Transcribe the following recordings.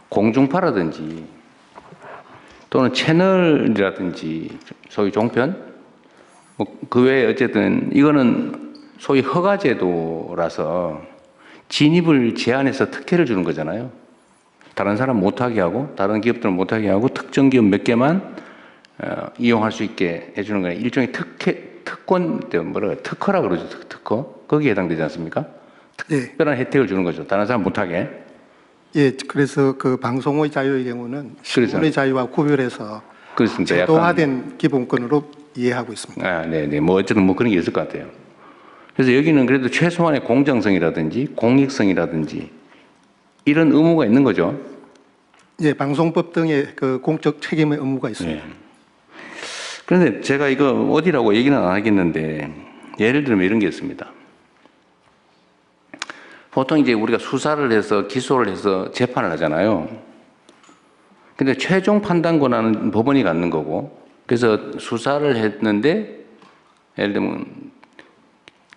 공중파라든지 또는 채널이라든지 소위 종편 그 외에 어쨌든 이거는 소위 허가제도라서 진입을 제한해서 특혜를 주는 거잖아요. 다른 사람 못하게 하고 다른 기업들은 못하게 하고 특정 기업 몇 개만 이용할 수 있게 해주는 거예요. 일종의 특권, 특허라 그러죠. 특허. 거기에 해당되지 않습니까? 특별한 혜택을 주는 거죠. 다른 사람 못하게. 예, 그래서 그 방송의 자유의 경우는 신문의 자유와 구별해서 그렇습니다. 제도화된 기본권으로 이해하고 있습니다. 아, 네네. 뭐 어쨌든 뭐 그런 게 있을 것 같아요. 그래서 여기는 그래도 최소한의 공정성이라든지 공익성이라든지 이런 의무가 있는 거죠. 예, 방송법 등의 그 공적 책임의 의무가 있습니다. 네. 그런데 제가 이거 어디라고 얘기는 안 하겠는데 예를 들면 이런 게 있습니다. 보통 이제 우리가 수사를 해서 기소를 해서 재판을 하잖아요. 근데 최종 판단 권한은 법원이 갖는 거고, 그래서 수사를 했는데 예를 들면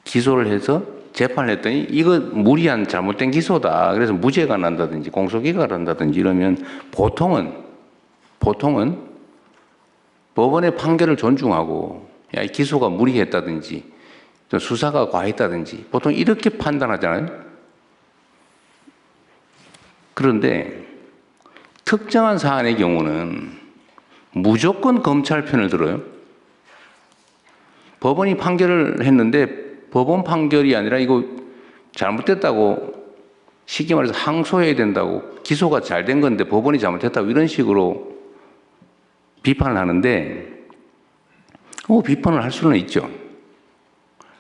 기소를 해서 재판을 했더니 이거 무리한 잘못된 기소다. 그래서 무죄가 난다든지 공소기각을 한다든지 이러면 보통은 법원의 판결을 존중하고 야, 이 기소가 무리했다든지 수사가 과했다든지 보통 이렇게 판단하잖아요. 그런데 특정한 사안의 경우는 무조건 검찰 편을 들어요. 법원이 판결을 했는데 법원 판결이 아니라 이거 잘못됐다고 쉽게 말해서 항소해야 된다고 기소가 잘 된 건데 법원이 잘못했다고 이런 식으로 비판을 하는데 비판을 할 수는 있죠.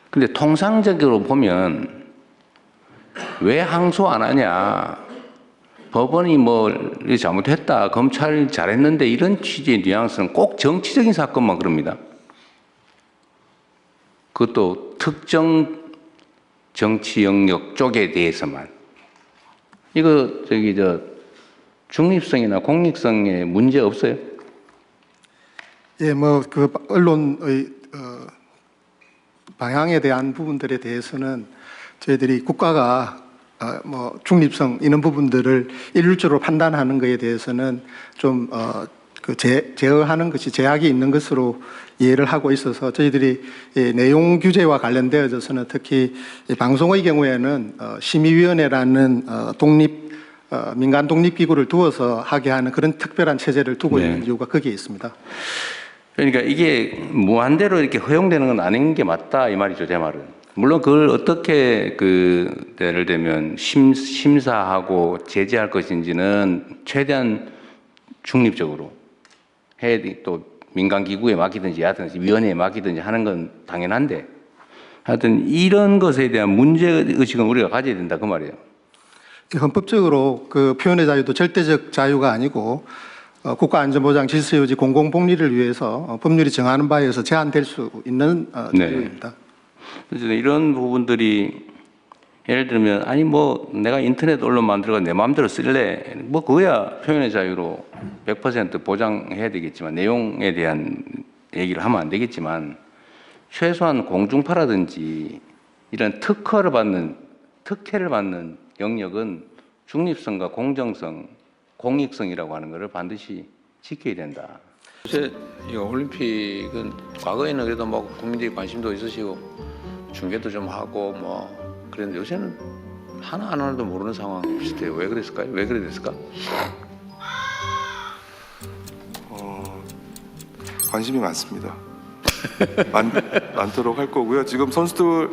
근데 통상적으로 보면 왜 항소 안 하냐, 법원이 뭐 잘못했다, 검찰이 잘했는데 이런 취지의 뉘앙스는 꼭 정치적인 사건만 그럽니다. 그것도 특정 정치 영역 쪽에 대해서만. 이거 중립성이나 공익성에 문제 없어요? 예, 뭐 그 언론의 방향에 대한 부분들에 대해서는 저희들이 국가가 뭐 중립성 이런 부분들을 일률적으로 판단하는 것에 대해서는 좀 제어하는 것이 제약이 있는 것으로 이해를 하고 있어서 저희들이 내용 규제와 관련되어져서는 특히 방송의 경우에는 심의위원회라는 민간 독립기구를 두어서 하게 하는 그런 특별한 체제를 두고 있는 이유가 거기에 있습니다. 그러니까 이게 무한대로 이렇게 허용되는 건 아닌 게 맞다 이 말이죠, 제 말은. 물론 그걸 어떻게 예를 들면 심사하고 제재할 것인지는 최대한 중립적으로 해야 돼. 또 민간 기구에 맡기든지 하든지 위원회에 맡기든지 하는 건 당연한데 하여튼 이런 것에 대한 문제 의식은 우리가 가져야 된다 그 말이에요. 헌법적으로 그 표현의 자유도 절대적 자유가 아니고 국가안전보장 질서유지 공공복리를 위해서 법률이 정하는 바에 의해서 제한될 수 있는 자유입니다. 그래서 이런 부분들이 예를 들면 아니 뭐 내가 인터넷 언론 만들어가 내 마음대로 쓸래 뭐 그거야 표현의 자유로 100% 보장해야 되겠지만 내용에 대한 얘기를 하면 안 되겠지만 최소한 공중파라든지 이런 특혜를 받는 영역은 중립성과 공정성, 공익성이라고 하는 것을 반드시 지켜야 된다. 요새 이 올림픽은 과거에는 그래도 뭐 국민들이 관심도 있으시고 중계도 좀 하고 뭐 그랬는데 요새는 하나도 모르는 상황 비슷해요. 왜 그랬을까요? 왜 그래 됐을까? 관심이 많습니다. 많도록 할 거고요. 지금 선수들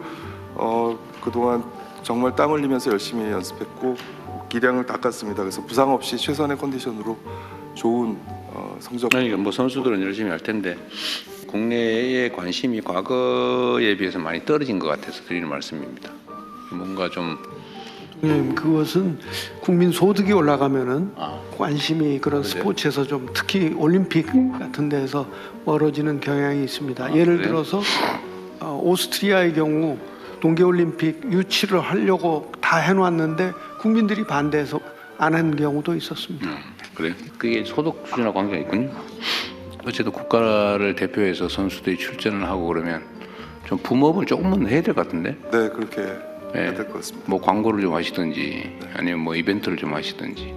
그동안 정말 땀 흘리면서 열심히 연습했고 기량을 닦았습니다. 그래서 부상 없이 최선의 컨디션으로 좋은 성적. 그러니까 뭐 선수들은 열심히 할 텐데 국내의 관심이 과거에 비해서 많이 떨어진 것 같아서 드리는 말씀입니다. 뭔가 좀 그것은 국민 소득이 올라가면은 관심이 그런 그래요? 스포츠에서 좀 특히 올림픽 같은 데서 멀어지는 경향이 있습니다. 예를 그래요? 들어서 오스트리아의 경우 동계올림픽 유치를 하려고 다 해놨는데 국민들이 반대해서 안 한 경우도 있었습니다. 그래요? 그게 소득 수준과 관계가 있군요. 어쨌든 국가를 대표해서 선수들이 출전을 하고 그러면 좀 붐업을 조금은 해야 될 것 같은데? 네, 그렇게 해야 될 것 같습니다. 뭐 광고를 좀 하시든지 아니면 뭐 이벤트를 좀 하시든지.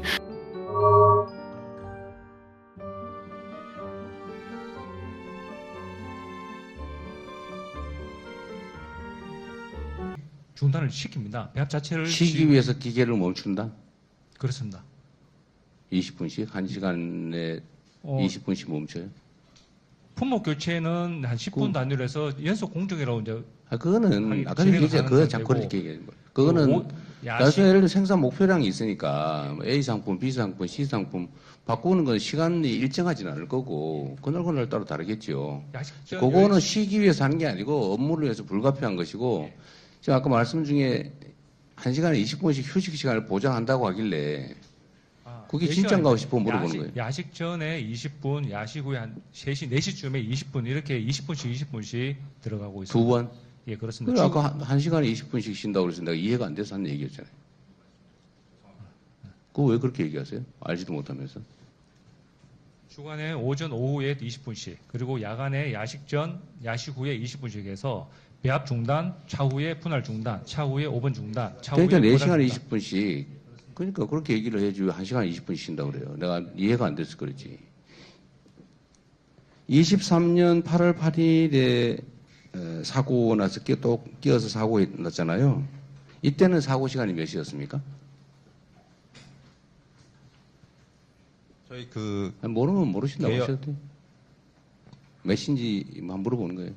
중단을 시킵니다. 배합 자체를 쉬기 위해서 기계를 멈춘다? 그렇습니다. 20분씩? 1시간에 20분씩 멈춰요? 품목 교체는 한 10분 단위로 해서 연속 공정이라고 이제 그거는 아까 진행을 얘기했잖아요. 그거 하는 자꾸 상태고. 그렇게 얘기하는 거예요. 그거는 나중에 예를 들어 생산 목표량이 있으니까 뭐 A 상품, B 상품, C 상품 바꾸는 건 시간이 일정하지는 않을 거고 그날 따라 다르겠죠. 야식전 그거는 쉬기 위해서 하는 게 아니고 업무를 위해서 불가피한 것이고 지금 아까 말씀 중에 1시간에 20분씩 휴식 시간을 보장한다고 하길래 그게 진짜인가 싶어 물어보는 거예요. 야식 전에 20분, 야식 후에 한 3시, 4시쯤에 20분 이렇게 20분씩 들어가고 있습니다. 두 번? 예, 그렇습니다. 그래 아까 1시간에 20분씩 쉰다고 그래서 내가 이해가 안 돼서 한 얘기였잖아요. 그거 왜 그렇게 얘기하세요? 알지도 못하면서. 주간에 오전, 오후에 20분씩, 그리고 야간에 야식 전, 야식 후에 20분씩 해서 배합 중단, 차후에 분할 중단, 차후에 5분 중단, 차후에 그러니까 분할 4시간에 중단. 20분씩. 그러니까 그렇게 얘기를 해야지 왜 1시간에 20분씩 쉰다고 그래요. 내가 이해가 안 돼서 그렇지. 23년 8월 8일에 사고 나서 또 끼어서 사고 났잖아요. 이때는 사고 시간이 몇 시였습니까? 저희 모르면 모르신다고 개혁- 하셔도 돼요. 몇인지만 물어보는 거예요.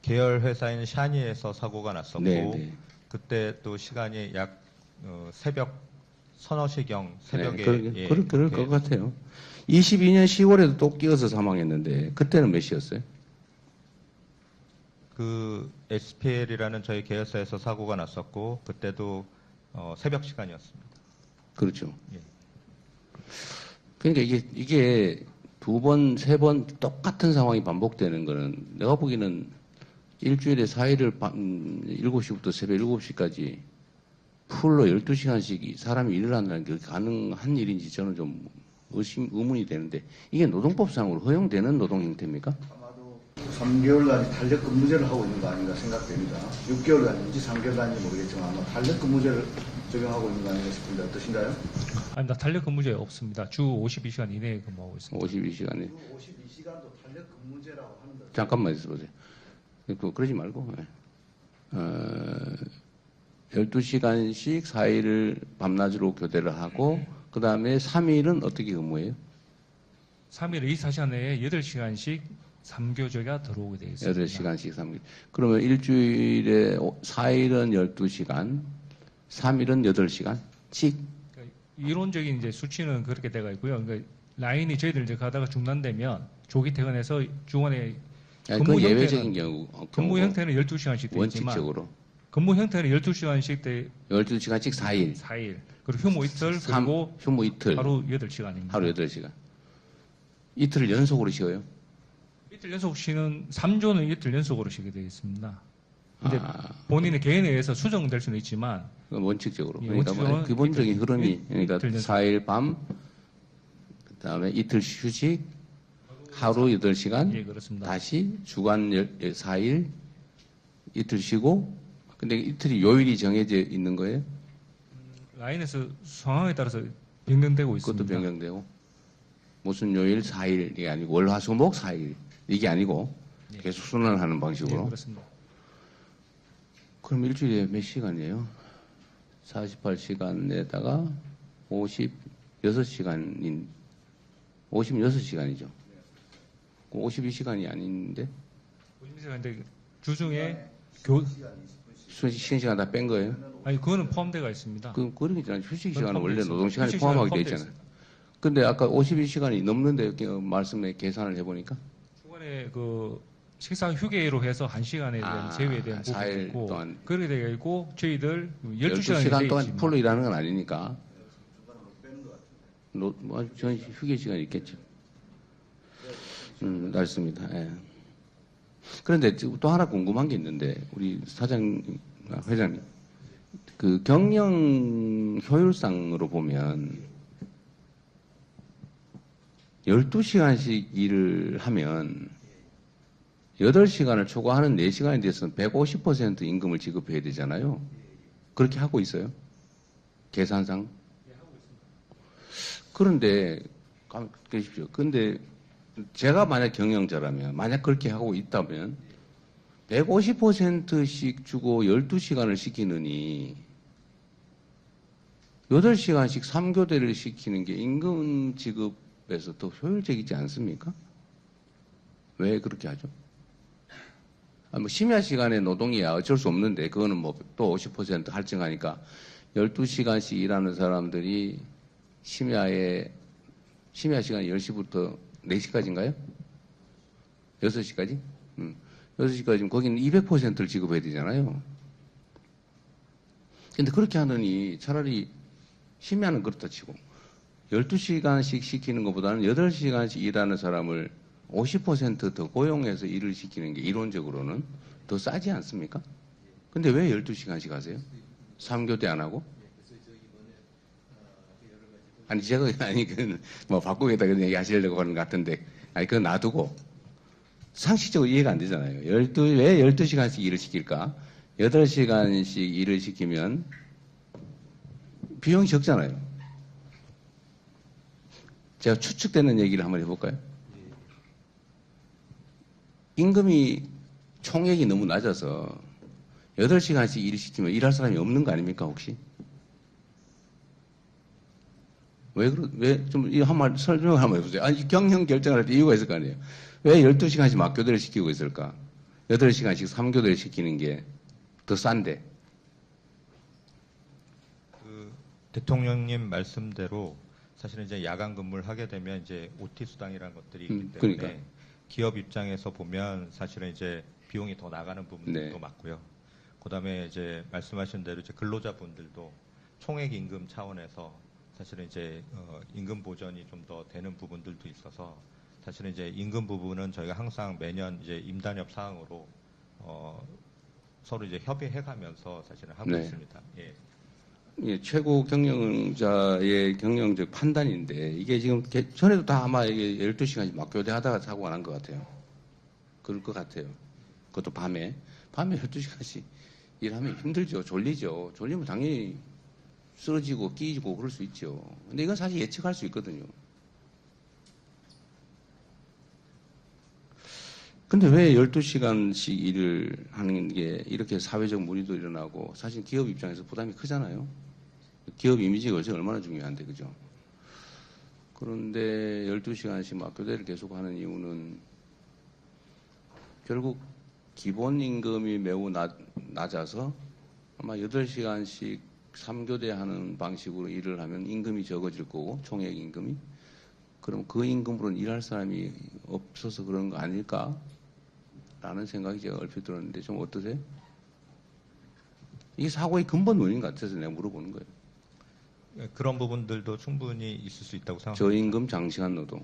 계열 회사인 샤니에서 사고가 났었고 네, 네. 그때 또 시간이 약 새벽 서너 시경 새벽에 네, 그럴 것 같아요. 22년 10월에도 또 끼어서 사망했는데 그때는 몇 시였어요? 그 SPL이라는 저희 계열사에서 사고가 났었고 그때도 새벽 시간이었습니다. 그렇죠. 예. 그러니까 이게 두 번, 세 번 똑같은 상황이 반복되는 거는 내가 보기에는 일주일에 4일을 7시부터 새벽 7시까지 풀로 12시간씩 사람이 일을 한다는 게 가능한 일인지 저는 좀 의문이 되는데 이게 노동법상으로 허용되는 노동 형태입니까? 3개월간 탄력 근무제를 하고 있는 거 아닌가 생각됩니다. 6개월간인지 3개월간인지 모르겠지만 아마 탄력 근무제를 적용하고 있는 거 아닌가 싶은데 어떠신가요? 아닙니다. 탄력 근무제 없습니다. 주 52시간 이내에 근무하고 있습니다. 52시간에. 52시간도 탄력 근무제라고 하는데 잠깐만 있어보세요. 그러지 말고. 12시간씩 4일을 밤낮으로 교대를 하고 그 다음에 3일은 어떻게 근무해요? 3일 24시간 내에 8시간씩 3교제가 들어오게 되어 있습니다. 8시간씩 3일. 그러면 일주일에 4일은 12시간, 3일은 8시간씩? 그러니까 이론적인 이제 수치는 그렇게 돼가 있고요. 그러니까 라인이 저희들 이제 가다가 중단되면 조기 퇴근해서 주간에 그건 예외적인 경우. 근무 형태는 12시간씩 되어 있지만 원칙적으로. 근무 형태는 12시간씩 돼 12시간씩 4일. 4일. 그리고 휴무 이틀 그리고 휴무 이틀. 하루 8시간입니다. 하루 8시간. 이틀을 연속으로 쉬어요? 이틀 연속 쉬는 3조는 이틀 연속으로 쉬게 되어 있습니다. 근데 아. 본인의 개인에 의해서 수정될 수는 있지만 그건 원칙적으로. 예, 그러니까 원칙적으로는 기본적인 이틀, 흐름이 이틀 그러니까 연속. 4일 밤, 그다음에 이틀 휴식, 하루 8시간, 예, 그렇습니다. 다시 주간 4일 이틀 쉬고 근데 이틀이 요일이 정해져 있는 거예요? 라인에서 상황에 따라서 변경되고 있습니다. 그것도 변경되고 무슨 요일 4일이 아니고 월화수목 4일 이게 아니고 계속 순환하는 예, 방식으로. 그렇습니다. 그럼 일주일에 몇 시간이에요? 48시간에다가 56시간인 56시간이죠. 52시간이 아닌데 근데 주중에 쉬는 시간 다 뺀 거예요? 아니 그거는 포함되어 있습니다. 그런 게 있잖아요. 휴식 그건 시간은 원래 포함되어 노동 시간에 휴식 포함하게 시간에 돼 포함되어 있잖아요. 근데 아까 52시간이 넘는데 이렇게 말씀에 계산을 해보니까 주간에 그 식사 휴게로 해서 1시간에 대한 제외에 대한 부분이 4일 있고 동안 그렇게 되어 있고 저희들 12시간 동안 있습니다. 풀로 일하는 건 아니니까 전 휴게 시간이 있겠죠. 맞습니다. 예. 그런데 또 하나 궁금한 게 있는데 우리 회장님 그 경영 효율상으로 보면 12시간씩 일을 하면 8시간을 초과하는 4시간에 대해서는 150% 임금을 지급해야 되잖아요. 그렇게 하고 있어요? 계산상? 그런데, 계십시오. 근데 제가 만약 경영자라면, 만약 그렇게 하고 있다면, 150%씩 주고 12시간을 시키느니 8시간씩 3교대를 시키는 게 임금 지급에서 더 효율적이지 않습니까? 왜 그렇게 하죠? 뭐 심야 시간에 노동이야 어쩔 수 없는데 그거는 뭐 또 50% 할증하니까 12시간씩 일하는 사람들이 심야 시간 10시부터 4시까지인가요? 6시까지? 6시까지면 거기는 200%를 지급해야 되잖아요. 근데 그렇게 하느니 차라리 심야는 그렇다 치고 12시간씩 시키는 것보다는 8시간씩 일하는 사람을 50% 더 고용해서 일을 시키는 게 이론적으로는 더 싸지 않습니까? 근데 왜 12시간씩 하세요? 3교대 안 하고? 아니 제가 뭐 바꾸겠다 그런 얘기 하시려고 하는 것 같은데 아니 그건 놔두고 상식적으로 이해가 안 되잖아요. 왜 12시간씩 일을 시킬까? 8시간씩 일을 시키면 비용이 적잖아요. 제가 추측되는 얘기를 한번 해볼까요? 임금이 총액이 너무 낮아서 8시간씩 일을 시키면 일할 사람이 없는 거 아닙니까, 혹시? 좀, 한번 설명을 한번 해보세요. 아니, 경영 결정을 할 때 이유가 있을 거 아니에요. 왜 12시간씩 막교대를 시키고 있을까? 8시간씩 3교대를 시키는 게 더 싼데. 대통령님 말씀대로 사실은 이제 야간 근무를 하게 되면 이제 OT 수당이라는 것들이 있기 때문에 그러니까. 기업 입장에서 보면 사실은 이제 비용이 더 나가는 부분도 네. 맞고요. 그다음에 이제 말씀하신 대로 이제 근로자분들도 총액 임금 차원에서 사실은 이제 임금 보전이 좀 더 되는 부분들도 있어서 사실은 이제 임금 부분은 저희가 항상 매년 이제 임단협 사항으로 서로 이제 협의해가면서 사실은 하고 네. 있습니다. 예. 예, 최고 경영자의 경영적 판단인데 이게 지금 전에도 다 아마 이게 12시간씩 막교대 하다가 사고가 난 것 같아요. 그럴 것 같아요. 그것도 밤에 12시간씩 일하면 힘들죠. 졸리죠. 졸리면 당연히 쓰러지고 끼지고 그럴 수 있죠. 근데 이건 사실 예측할 수 있거든요. 근데 왜 12시간씩 일을 하는 게 이렇게 사회적 문의도 일어나고 사실 기업 입장에서 부담이 크잖아요. 기업 이미지가 요새 얼마나 중요한데, 그죠? 그런데 12시간씩 막교대를 계속 하는 이유는 결국 기본 임금이 매우 낮아서 아마 8시간씩 3교대 하는 방식으로 일을 하면 임금이 적어질 거고, 총액 임금이. 그럼 그 임금으로는 일할 사람이 없어서 그런 거 아닐까? 라는 생각이 제가 얼핏 들었는데 좀 어떠세요? 이게 사고의 근본 원인 같아서 내가 물어보는 거예요. 그런 부분들도 충분히 있을 수 있다고 생각합니다. 저임금 장시간 노동.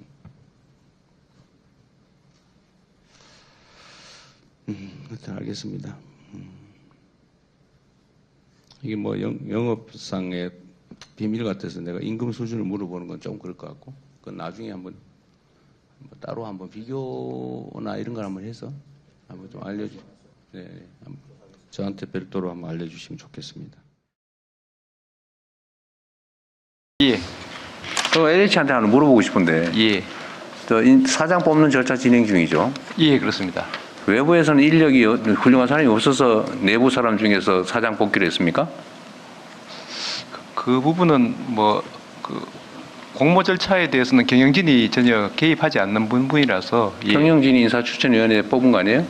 일단 알겠습니다. 이게 뭐 영업상의 비밀 같아서 내가 임금 수준을 물어보는 건 좀 그럴 것 같고, 그건 나중에 한번 따로 한번 비교나 이런 걸 한번 해서 한번 좀 저한테 별도로 한번 알려주시면 좋겠습니다. 예. LH한테 하나 물어보고 싶은데, 예. 사장 뽑는 절차 진행 중이죠. 예, 그렇습니다. 외부에서는 인력이 훌륭한 사람이 없어서 내부 사람 중에서 사장 뽑기로 했습니까? 그 부분은 공모 절차에 대해서는 경영진이 전혀 개입하지 않는 부분이라서 예. 경영진이 인사추천위원회에 뽑은 거 아니에요?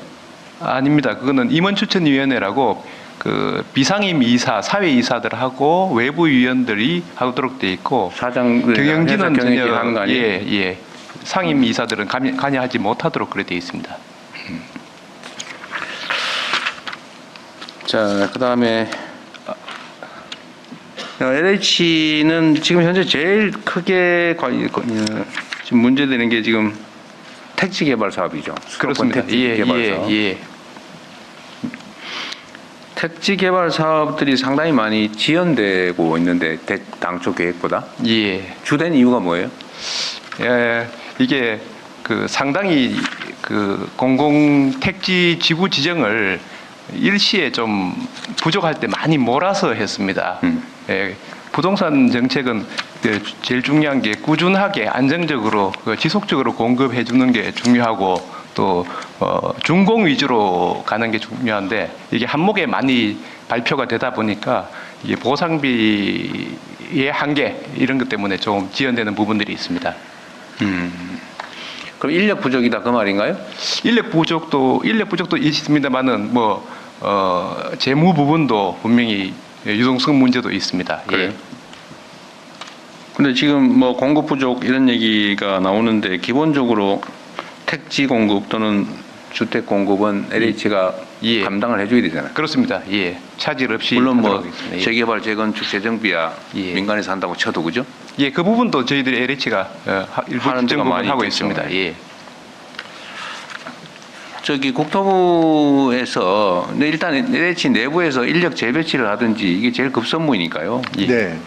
아닙니다. 그거는 임원추천위원회라고 그 비상임 이사, 사회이사들하고 외부 위원들이 하도록 돼 있고 경영진은 전혀 하는 거 아니에요? 예. 상임 이사들은 관여하지 못하도록 그렇게 돼 있습니다. 자, 그 다음에 LH는 지금 현재 제일 크게 지금 문제되는 게 지금 택지 개발 사업이죠. 그렇습니다. 택지 개발 사업. 예. 택지 개발 사업들이 상당히 많이 지연되고 있는데 당초 계획보다 예. 주된 이유가 뭐예요? 예. 이게 상당히 공공 택지 지구 지정을 일시에 좀 부족할 때 많이 몰아서 했습니다. 예, 부동산 정책은 제일 중요한 게 꾸준하게 안정적으로 지속적으로 공급해 주는 게 중요하고 또 준공 위주로 가는 게 중요한데 이게 한목에 많이 발표가 되다 보니까 이게 보상비의 한계 이런 것 때문에 좀 지연되는 부분들이 있습니다. 그럼 인력 부족이다 그 말인가요? 인력 부족도 있습니다만은 재무 부분도 분명히 유동성 문제도 있습니다. 그래요? 근데 지금 뭐 공급 부족 이런 얘기가 나오는데 기본적으로 택지 공급 또는 주택 공급은 LH가 예. 감당을 해줘야 되잖아요. 그렇습니다. 예. 차질 없이 물론 뭐 하도록 하겠습니다. 예. 재개발, 재건축, 재정비야 예. 민간에서 한다고 쳐도 그죠? 예, 그 부분도 저희들이 LH가 일부 하는 데가 일정 부분 많이 하고 있겠죠. 있습니다. 예. 저기 국토부에서 일단 LH 내부에서 인력 재배치를 하든지 이게 제일 급선무이니까요. 네.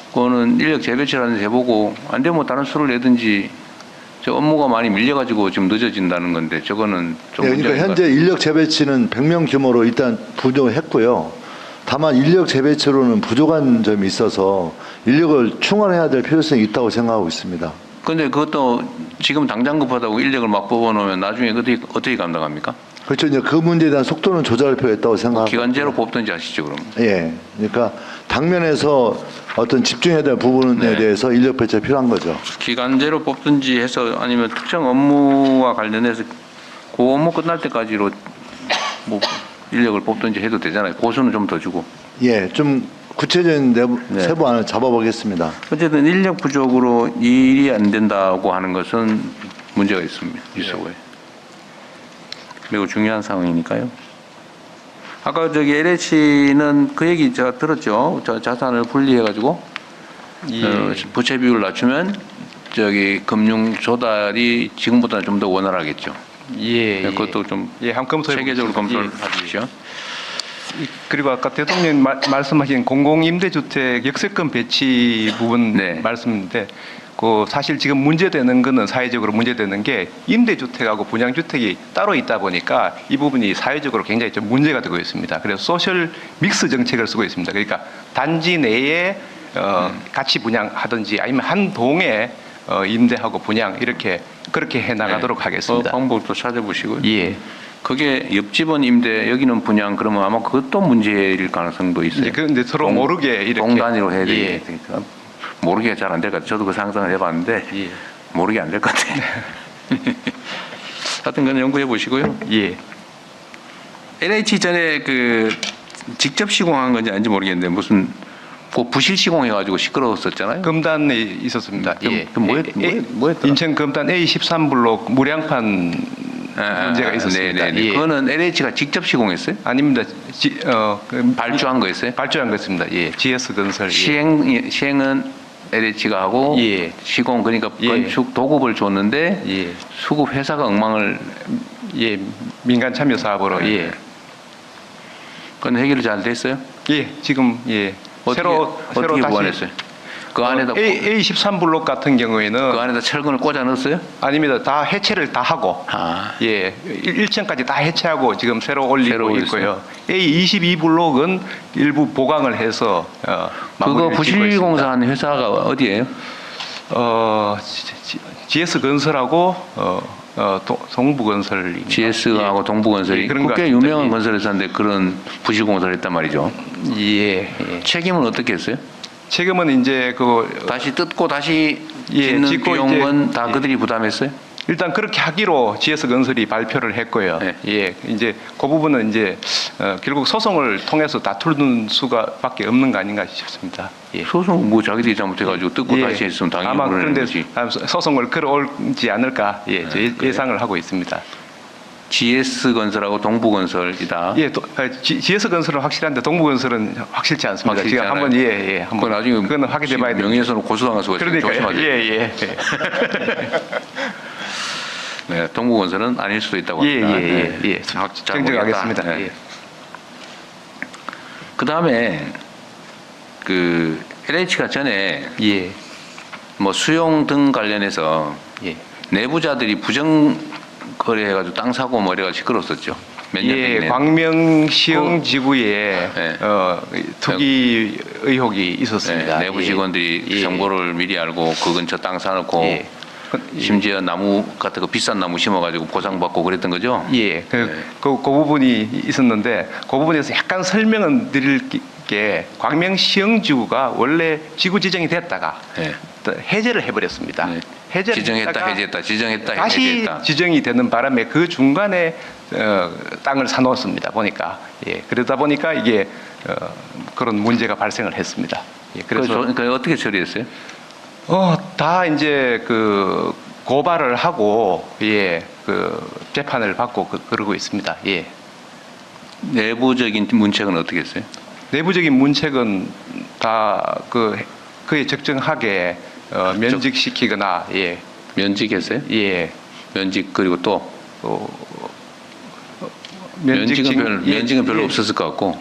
그거는 인력 재배치를 하든지 해보고 안 되면 뭐 다른 수를 내든지 저 업무가 많이 밀려가지고 지금 늦어진다는 건데 저거는 좀 네, 문제가 그러니까 현재 인력 재배치는 100명 규모로 일단 부족을 했고요. 다만 인력 재배치로는 부족한 점이 있어서 인력을 충원해야 될 필요성이 있다고 생각하고 있습니다. 근데 그것도 지금 당장 급하다고 인력을 막 뽑아놓으면 나중에 어떻게 감당합니까? 그렇죠. 이제 그 문제에 대한 속도는 조절할 필요가 있다고 생각합니다. 기간제로 뽑든지 하시죠 그럼. 예. 그러니까 당면에서 어떤 집중해야 될 부분에 네. 대해서 인력 배치가 필요한 거죠. 기간제로 뽑든지 해서 아니면 특정 업무와 관련해서 그 업무 끝날 때까지로 뭐 인력을 뽑든지 해도 되잖아요. 고수는 좀 더 주고. 예. 좀 구체적인 네. 세부안을 잡아보겠습니다. 어쨌든 인력 부족으로 이 일이 안 된다고 하는 것은 문제가 있습니다. 유서고에. 매우 중요한 상황이니까요. 아까 저기 LH는 그 얘기 제가 들었죠. 저 자산을 분리해가지고 부채 비율을 낮추면 저기 금융 조달이 지금보다는 좀 더 원활하겠죠. 예. 그것도 좀 한번 검토해 체계적으로 검토를 보겠습니다. 하십시오. 그리고 아까 대통령 말씀하신 공공임대주택 역세권 배치 부분 네. 말씀인데 그 사실 지금 문제되는 거는 사회적으로 문제되는 게 임대주택하고 분양주택이 따로 있다 보니까 이 부분이 사회적으로 굉장히 좀 문제가 되고 있습니다. 그래서 소셜 믹스 정책을 쓰고 있습니다. 그러니까 단지 내에 같이 분양하든지 아니면 한 동에 임대하고 분양 그렇게 해 나가도록 하겠습니다. 그 방법도 찾아보시고요. 예. 그게 옆집은 임대, 여기는 분양 그러면 아마 그것도 문제일 가능성도 있어요. 이제 그런데 서로 모르게 이렇게 동 단위로 해야 예. 되니까 모르게 잘 안 될 것 같아요. 저도 그 상상을 해봤는데 예. 모르게 안 될 것 같아요. 하여튼 그건 연구해 보시고요. 예. LH 전에 그 직접 시공한 건지 아닌지 모르겠는데 무슨 그 부실 시공해가지고 시끄러웠었잖아요. 금단에 있었습니다. 예. 뭐였더라? 인천 금단 A13블록 무량판 문제가 있었습니다. 네네. 예. 그거는 LH가 직접 시공했어요? 아닙니다. 발주한 거였어요? 발주한 것입니다. 예. GS 건설. 시행은 LH가 하고 예. 시공 그러니까 예. 건축 도급을 줬는데 예. 수급 회사가 엉망을 민간 참여 사업으로 예. 그건 해결이 잘 됐어요? 예. 지금 예. 어떻게 보완했어요? 그 안에다 A13블록 같은 경우에는 그 안에다 철근을 꽂아 넣었어요? 아닙니다. 다 해체를 다 하고 예. 1층까지 다 해체하고 지금 새로 올리고 있고요. A22블록은 일부 보강을 해서 그거 부실공사한 회사가 어디예요? GS 건설하고 동부건설 GS하고 동부건설이 그런 것 꽤 같습니다. 유명한 예. 건설회사인데 그런 부실공사를 했단 말이죠. 예. 책임은 어떻게 했어요? 책임은 이제 다시 뜯고 다시 예, 짓는 짓고 비용은 이제 다 그들이 부담했어요? 일단 그렇게 하기로 GS 건설이 발표를 했고요. 네. 예, 이제 그 부분은 이제 결국 소송을 통해서 다투는 수가밖에 없는 거 아닌가 싶습니다. 예. 소송 뭐 자기들이 잘못해가지고 뜯고 다시 했으면 당연히 아마 물어내는 그런데 거지. 소송을 걸어올지 않을까 그래요? 예상을 하고 있습니다. GS건설하고 동부건설이다. 예, GS 건설은 확실한데 동부건설은 확실치 않습니다. 확실치 지금 않아요? 한번 한번 그건 나중에 그건 확인해봐야 됩니다. 명예훼손으로 고소당할 수가 있으니까 그러니까 조심하세요. 예. 네, 동부건설은 아닐 수도 있다고 합니다. 예. 정정하겠습니다. 네. 예. 그 다음에 그 LH가 전에 예. 뭐 수용 등 관련해서 예. 내부자들이 부정 거래해가지고 땅 사고 뭐 이래가 시끄러웠었죠. 몇 년 예, 전에. 광명 시흥 지구에 네. 투기 의혹이 있었습니다. 네, 내부 직원들이 예. 정보를 미리 알고 그 근처 땅 사놓고 예. 심지어 나무 같은 거 비싼 나무 심어가지고 보상받고 그랬던 거죠? 예, 그 부분이 있었는데 그 부분에서 약간 설명은 드릴 게 광명시흥지구가 원래 지구 지정이 됐다가 네. 또 해제를 해버렸습니다. 네. 해제를 지정했다, 했다가 해제했다, 지정했다, 다시 해제했다. 지정이 되는 바람에 그 중간에 땅을 사놓았습니다. 보니까 그러다 보니까 이게 그런 문제가 발생을 했습니다. 그래서 그 어떻게 처리했어요? 다 이제 그 고발을 하고 그 재판을 받고 그러고 있습니다. 내부적인 문책은 어떻게 했어요? 내부적인 문책은 다 그에 적정하게 면직시키거나 면직했어요? 면직 그리고 또 면직은 면직은 별로 없었을 것 같고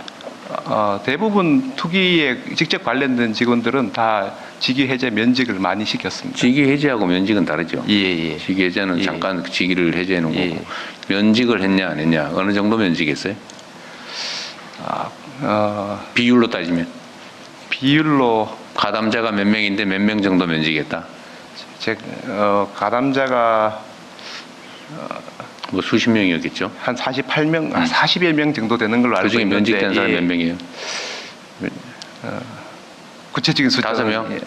대부분 투기에 직접 관련된 직원들은 다 직위 해제 면직을 많이 시켰습니다. 직위 해제하고 면직은 다르죠. 직위 해제는 잠깐 직위를 해제해 놓은 거고 면직을 했냐 안 했냐 어느 정도 면직했어요? 비율로 따지면 비율로 가담자가 몇 명인데 몇 명 정도 면직했다? 가담자가 뭐 수십 명이었겠죠. 한 48명, 40여 명 정도 되는 걸로 알고 그중에 있는데 면직된 사람 몇 명이에요? 구체적인 숫자 5명?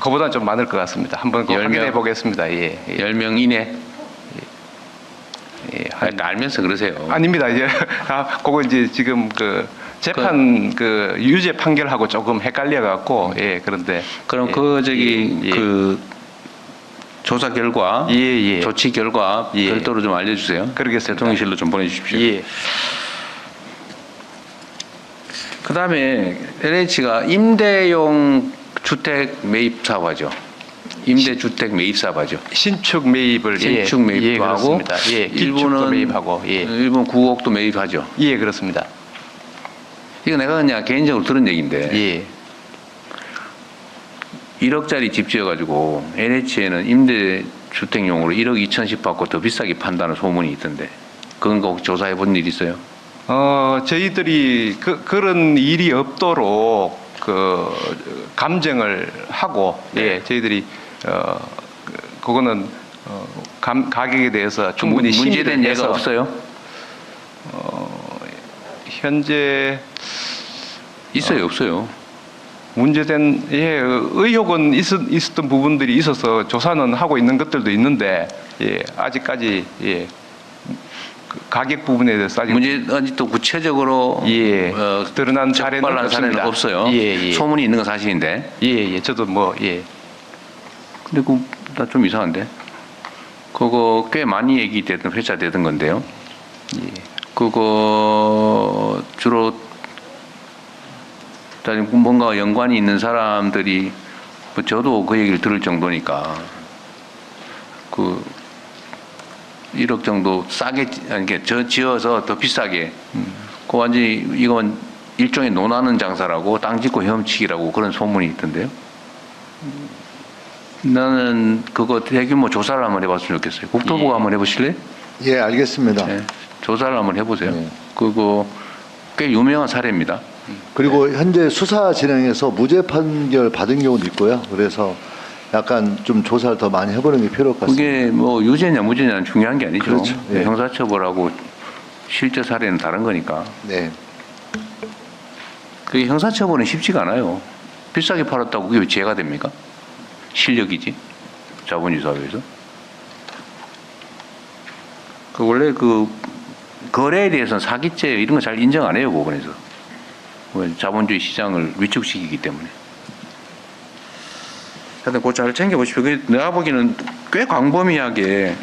그보다는 좀 많을 것 같습니다. 한번 10명? 확인해 보겠습니다. 10명 이내? 알면서 그러세요. 아닙니다. 이제 그거 이제 지금 그 재판 그 유죄 판결하고 조금 헷갈려 갖고 그런데 그럼 그 조사 결과, 조치 결과 별도로 좀 알려주세요. 그러겠습니다. 대통령실로 좀 보내주십시오. 그다음에 LH가 임대용 주택 매입 사업하죠. 임대주택 매입 사업하죠. 신축 매입을 신축 매입도 하고 일부는 매입하고 일본 구옥도 매입하죠. 그렇습니다. 이거 내가 그냥 개인적으로 들은 얘기인데 1억짜리 집 지어가지고 LH에는 임대주택용으로 1억 2천씩 받고 더 비싸게 판다는 소문이 있던데 그건 꼭 조사해 본 일 있어요? 저희들이 그런 일이 없도록 그 감정을 하고 저희들이 그거는 가격에 대해서 충분히 문제된 심의를 예가 해서 없어요? 현재 있어요, 없어요? 문제된 의혹은 있었던 부분들이 있어서 조사는 하고 있는 것들도 있는데 아직까지 그 가격 부분에 대해서 아직 문제가 또 구체적으로 드러난 사례는 적발한 사례는 없습니다. 없어요. 소문이 있는 건 사실인데. 저도 근데 나 좀 이상한데. 그거 꽤 많이 얘기되던 회자되던 건데요. 그거 주로 뭔가 연관이 있는 사람들이 뭐 저도 그 얘기를 들을 정도니까 1억 정도 싸게 지어서 더 비싸게 그 완전히 이건 일종의 논하는 장사라고 땅 짓고 헤엄치기라고 그런 소문이 있던데요. 나는 그거 대규모 조사를 한번 해봤으면 좋겠어요. 국토부가 한번 해보실래요? 알겠습니다. 네, 조사를 한번 해보세요. 그거 꽤 유명한 사례입니다. 그리고 현재 수사 진행해서 무죄 판결 받은 경우도 있고요. 그래서 약간 좀 조사를 더 많이 해보는 게 필요할 것 같습니다. 그게 뭐 유죄냐 무죄냐는 중요한 게 아니죠. 그렇죠. 형사처벌하고 실제 사례는 다른 거니까. 네. 그게 형사처벌은 쉽지가 않아요. 비싸게 팔았다고 그게 왜 죄가 됩니까? 실력이지. 자본주의 사회에서. 원래 거래에 대해서는 사기죄 이런 거 잘 인정 안 해요, 법원에서. 자본주의 시장을 위축시키기 때문에. 하여튼 그거 잘 챙겨보십시오. 내가 보기에는 꽤 광범위하게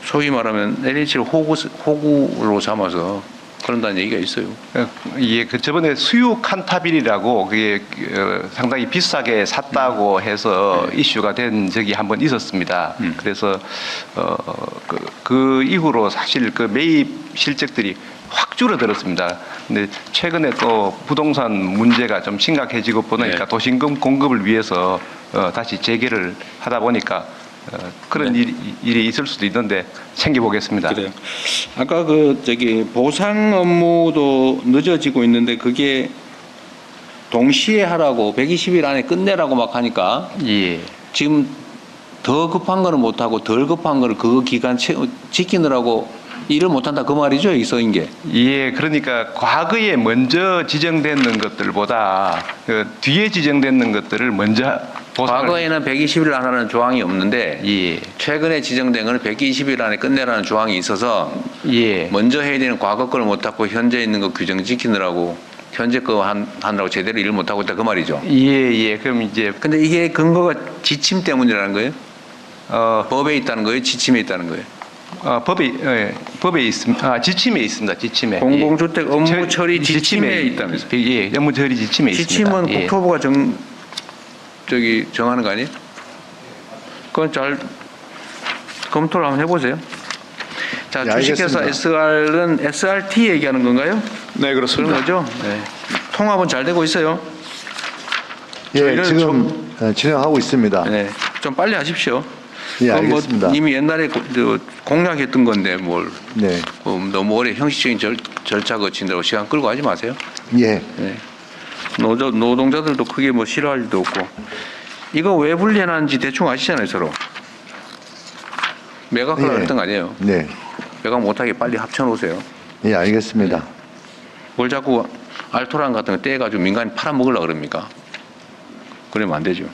소위 말하면 LH를 호구로 삼아서 그런다는 얘기가 있어요. 그 저번에 수유 칸타빌이라고 그게 상당히 비싸게 샀다고 해서 이슈가 된 적이 한번 있었습니다. 그래서 그 이후로 사실 그 매입 실적들이 확 줄어들었습니다. 근데 최근에 또 부동산 문제가 좀 심각해지고 보니까 도심금 공급을 위해서 다시 재개를 하다 보니까 그런 일이 있을 수도 있는데 챙겨보겠습니다. 그래요. 아까 보상 업무도 늦어지고 있는데 그게 동시에 하라고 120일 안에 끝내라고 막 하니까 지금 더 급한 거는 못하고 덜 급한 거를 그 기간 지키느라고 일을 못한다 그 말이죠, 이 써인 게. 예, 그러니까 과거에 먼저 지정되는 것들보다 그 뒤에 지정되는 것들을 먼저 보상을. 과거에는 120일 안하는 조항이 없는데 예, 최근에 지정된 거는 120일 안에 끝내라는 조항이 있어서 예, 먼저 해야 되는 과거 걸 못하고 현재 있는 거 규정 지키느라고 현재 거 하느라고 제대로 일을 못하고 있다 그 말이죠. 예, 예. 그럼 이제 근데 이게 근거가 지침 때문이라는 거예요? 법에 있다는 거예요? 지침에 있다는 거예요? 법에 있습니다. 지침에 있습니다. 지침에. 공공주택 업무 저- 처리 지침에 있다면서? 예, 업무 처리 지침에 있습니다. 지침은 예. 국토부가 정하는 거 아니에요? 그건 잘 검토를 한번 해보세요. 자, 네, 주식회사 알겠습니다. SR은 SRT 얘기하는 건가요? 네, 그런 거죠? 네. 통합은 잘 되고 있어요? 예, 저희는 지금 진행하고 있습니다. 네. 좀 빨리 하십시오. 예, 그건 알겠습니다. 이미 옛날에 공약했던 건데 뭘 네, 너무 오래 형식적인 절차 거친다고 시간 끌고 하지 마세요. 예, 네. 노동자들도 크게 뭐 싫어할 일도 없고. 이거 왜 분리해놨는지 대충 아시잖아요, 서로. 매각하려고 예. 했던 거 아니에요. 네, 매각 못하게 빨리 합쳐놓으세요. 예, 알겠습니다. 뭘 자꾸 알토란 같은 거 떼가지고 민간이 팔아먹으려고 그럽니까? 그러면 안 되죠.